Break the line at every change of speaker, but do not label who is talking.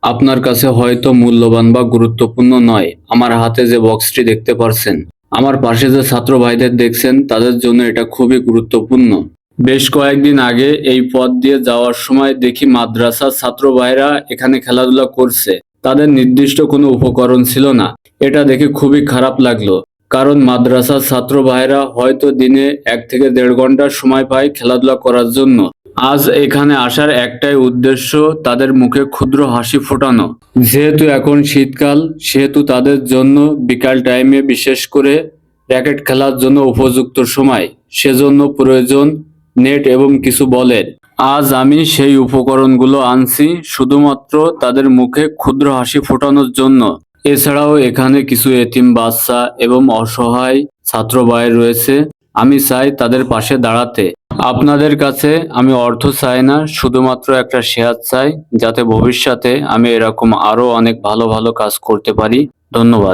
আপনার কাছে হয়তো মূল্যবান বা গুরুত্বপূর্ণ নয় আমার হাতে যে বক্সটি দেখতে পারছেন। আমার পাশে যে ছাত্র ভাইদের দেখছেন তাদের জন্য এটা খুবই গুরুত্বপূর্ণ। বেশ কয়েকদিন আগে এই পথ দিয়ে যাওয়ার সময় দেখি মাদ্রাসার ছাত্র ভাইরা এখানে খেলাধুলা করছে। তাদের নির্দিষ্ট কোনো উপকরণ ছিল না। এটা দেখে খুবই খারাপ লাগলো, কারণ মাদ্রাসার ছাত্র ভাইরা হয়তো দিনে 1 থেকে 1.5 ঘন্টা সময় পায় খেলাধুলা করার জন্য। আজ এখানে আসার একটাই উদ্দেশ্য, তাদের মুখে ক্ষুদ্র হাসি ফোটানো। যেহেতু এখন শীতকাল, সেহেতু তাদের জন্য বিকাল টাইমে বিশেষ করে র্যাকেট খেলার জন্য উপযুক্ত সময়, সেজন্য প্রয়োজন নেট এবং কিছু বলের। আজ আমি সেই উপকরণগুলো আনছি শুধুমাত্র তাদের মুখে ক্ষুদ্র হাসি ফোটানোর জন্য। এছাড়াও এখানে কিছু এতিম বাচ্চা এবং অসহায় ছাত্র ভাই রয়েছে। আমি চাই তাদের পাশে দাঁড়াতে। আপনাদের কাছে আমি অর্থ চাই না, শুধুমাত্র একটা শেয়ার চাই, যাতে ভবিষ্যতে আমি এরকম আরো অনেক ভালো ভালো কাজ করতে পারি। ধন্যবাদ।